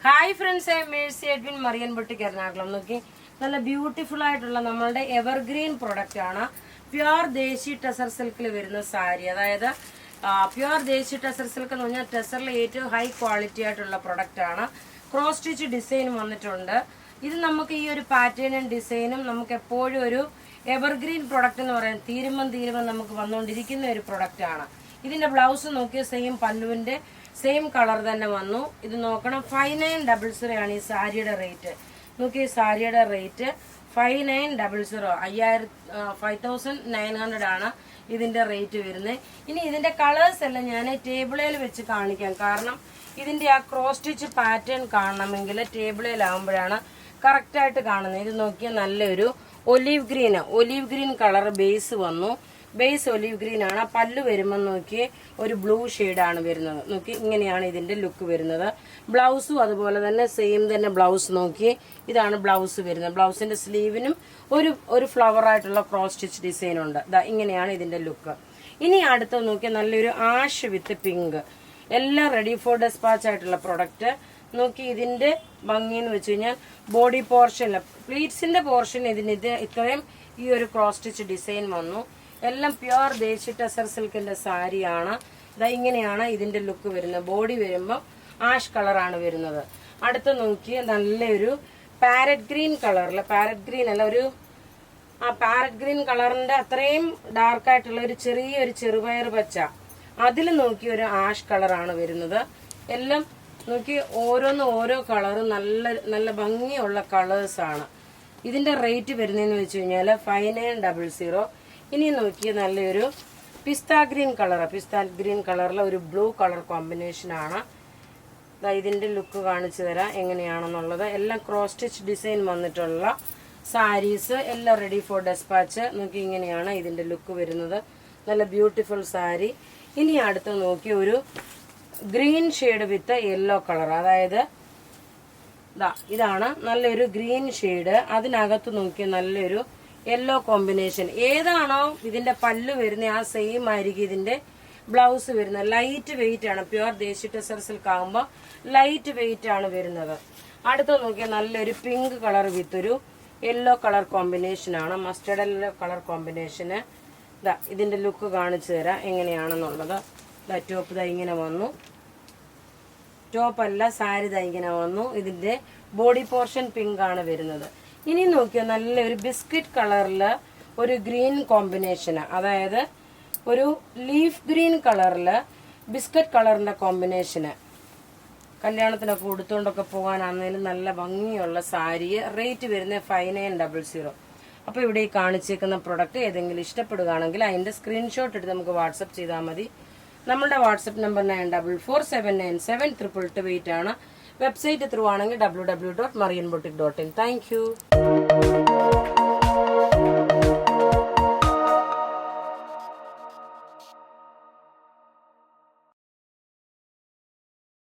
Hi friends, I Mercy Edwin marine boutique Ernakulam. നോക്കി, നല്ല beautiful ആയിട്ടുള്ള നമ്മളുടെ എവർഗ്രീൻ പ്രൊഡക്റ്റ് ആണ്. പ്യുർ ദേശി ടെസർ സിൽക്കിൽ വരുന്ന സാരി. അതായത് പ്യുർ ദേശി ടെസർ സിൽക്ക് എന്ന് പറഞ്ഞാൽ ടെസറിലെ ഏറ്റവും ഹൈ ക്വാളിറ്റി ആയിട്ടുള്ള പ്രൊഡക്റ്റ് ആണ്. ക്രോസ് സ്റ്റിച്ച് ഡിസൈൻ വന്നിട്ടുണ്ട്. ഇത് നമുക്ക് ഈ ഒരു പാറ്റേണും ഡിസൈനും നമുക്ക് എപ്പോഴും ഒരു എവർഗ്രീൻ പ്രൊഡക്റ്റ് എന്ന് പറയാൻ തീരുമ്പം നമുക്ക് വന്നുകൊണ്ടിരിക്കുന്ന ഒരു പ്രൊഡക്റ്റ് ആണ്. ഇതിന്റെ ബ്ലൗസ് നോക്കിയ സെയിം പല്ലുവിന്റെ സെയിം കളർ തന്നെ വന്നു. ഇത് നോക്കണം, 5900 ആണ് ഈ സാരിയുടെ റേറ്റ്. നോക്കി, സാരിയുടെ റേറ്റ് 5900, 5900 ആണ് ഇതിന്റെ റേറ്റ് വരുന്നത്. ഇനി ഇതിന്റെ കളേഴ്സ് എല്ലാം ഞാൻ ടേബിളിൽ വെച്ച് കാണിക്കാം. കാരണം ഇതിന്റെ ആ ക്രോസ് സ്റ്റിച്ച് പാറ്റേൺ കാണണമെങ്കിൽ ടേബിളിലാവുമ്പോഴാണ് കറക്റ്റ് ആയിട്ട് കാണുന്നത്. ഇത് നോക്കിയാൽ നല്ലൊരു ഒലീവ് ഗ്രീൻ കളർ ബേസ് വന്നു. ബേസ് ഒലീവ് ഗ്രീൻ ആണ്. പല്ല് വരുമ്പോൾ നോക്കി ഒരു ബ്ലൂ ഷെയ്ഡാണ് വരുന്നത്. നോക്കി, ഇങ്ങനെയാണ് ഇതിന്റെ ലുക്ക് വരുന്നത്. ബ്ലൗസും അതുപോലെ തന്നെ സെയിം തന്നെ ബ്ലൗസ്. നോക്കി, ഇതാണ് ബ്ലൗസ് വരുന്നത്. ബ്ലൗസിന്റെ സ്ലീവിനും ഒരു ഫ്ലവർ ആയിട്ടുള്ള ക്രോസ് സ്റ്റിച്ച് ഡിസൈൻ ഉണ്ട്. ഇങ്ങനെയാണ് ഇതിന്റെ ലുക്ക്. ഇനി അടുത്ത് നോക്കി, നല്ലൊരു ആഷ് വിത്ത് പിങ്ക്, എല്ലാം റെഡി ഫോർ ഡെസ്പാച്ച് ആയിട്ടുള്ള പ്രൊഡക്റ്റ്. നോക്കി, ഇതിന്റെ ഭംഗി എന്ന് വെച്ച് കഴിഞ്ഞാൽ ബോഡി പോർഷനിൽ പ്ലീറ്റ്സിന്റെ പോർഷൻ ഇത് ഇത്രയും ഈ ഒരു ക്രോസ് സ്റ്റിച്ച് ഡിസൈൻ വന്നു. എല്ലാം പ്യുർ ദേശി ടെസർ സിൽക്കിന്റെ സാരിയാണ്. ഇങ്ങനെയാണ് ഇതിന്റെ ലുക്ക് വരുന്നത്. ബോഡി വരുമ്പോൾ ആഷ് കളറാണ് വരുന്നത്. അടുത്ത് നോക്കി, നല്ലൊരു പാരറ്റ് ഗ്രീൻ കളറിൽ, പാരറ്റ് ഗ്രീൻ അല്ല, പാരറ്റ് ഗ്രീൻ കളറിന്റെ അത്രയും ഡാർക്ക് ആയിട്ടുള്ള ഒരു ചെറിയൊരു ചെറുപയർ പച്ച, അതിൽ നോക്കി ഒരു ആഷ് കളറാണ് വരുന്നത്. എല്ലാം നോക്കി, ഓരോന്നും ഓരോ കളറും നല്ല ഭംഗിയുള്ള കളേഴ്സ് ആണ്. ഇതിന്റെ റേറ്റ് വരുന്നതെന്ന് വെച്ച് കഴിഞ്ഞാൽ 5900. ഇനി നോക്കിയ നല്ലൊരു പിസ്ത ഗ്രീൻ കളറിലെ ഒരു ബ്ലൂ കളർ കോമ്പിനേഷൻ ആണ്. ഇതിന്റെ ലുക്ക് കാണിച്ചു തരാം എങ്ങനെയാണെന്നുള്ളത്. എല്ലാം ക്രോസ് സ്റ്റിച്ച് ഡിസൈൻ വന്നിട്ടുള്ള സാരീസ്, എല്ലാം റെഡി ഫോർ ഡെസ്പാച്ച്. നോക്കി, ഇങ്ങനെയാണ് ഇതിന്റെ ലുക്ക് വരുന്നത്. നല്ല ബ്യൂട്ടിഫുൾ സാരി. ഇനി അടുത്ത് നോക്കി, ഒരു ഗ്രീൻ ഷെയ്ഡ് വിത്ത് യെല്ലോ കളർ. അതായത് ഇതാണ് നല്ലൊരു ഗ്രീൻ ഷെയ്ഡ്. അതിനകത്ത് നോക്കിയ നല്ലൊരു യെല്ലോ കോമ്പിനേഷൻ. ഏതാണോ ഇതിന്റെ പല്ല് വരുന്നത് ആ സെയിം ആയിരിക്കും ഇതിന്റെ ബ്ലൗസ് വരുന്നത്. ലൈറ്റ് വെയിറ്റ് ആണ്. പ്യുർ ദേശി ടെസർ സിൽക്ക് ആകുമ്പോൾ ലൈറ്റ് വെയിറ്റ് ആണ് വരുന്നത്. അടുത്ത് നോക്കിയാൽ നല്ലൊരു പിങ്ക് കളർ വിത്ത് ഒരു യെല്ലോ കളർ കോമ്പിനേഷൻ ആണ്. മസ്റ്റർഡ് യെല്ലോ കളർ കോമ്പിനേഷന്. ഇതിന്റെ ലുക്ക് കാണിച്ചു തരാം എങ്ങനെയാണെന്നുള്ളത്. ടോപ്പ് ഇങ്ങനെ വന്നു. ടോപ്പല്ല, സാരി ഇങ്ങനെ വന്നു. ഇതിന്റെ ബോഡി പോർഷൻ പിങ്ക് ആണ് വരുന്നത്. ഇനി നോക്കിയാൽ നല്ലൊരു ബിസ്ക്കറ്റ് കളറില് ഒരു ഗ്രീൻ കോമ്പിനേഷന്. അതായത് ഒരു ലീഫ് ഗ്രീൻ കളറില് ബിസ്ക്കറ്റ് കളറിന്റെ കോമ്പിനേഷന്. കല്യാണത്തിനൊക്കെ ഉടുത്തോണ്ടൊക്കെ പോകാനാണെങ്കിലും നല്ല ഭംഗിയുള്ള സാരി. റേറ്റ് വരുന്നത് 5900. അപ്പോൾ ഇവിടെ ഈ കാണിച്ചേക്കുന്ന പ്രൊഡക്റ്റ് ഏതെങ്കിലും ഇഷ്ടപ്പെടുകയാണെങ്കിൽ അതിന്റെ സ്ക്രീൻഷോട്ട് എടുത്ത് നമുക്ക് വാട്സപ്പ് ചെയ്താൽ മതി. നമ്മളുടെ വാട്സപ്പ് നമ്പർ 9447972228 ആണ്. വെബ്സൈറ്റ് ത്രൂ ആണെങ്കിൽ www.marianboutique.in. Thank you.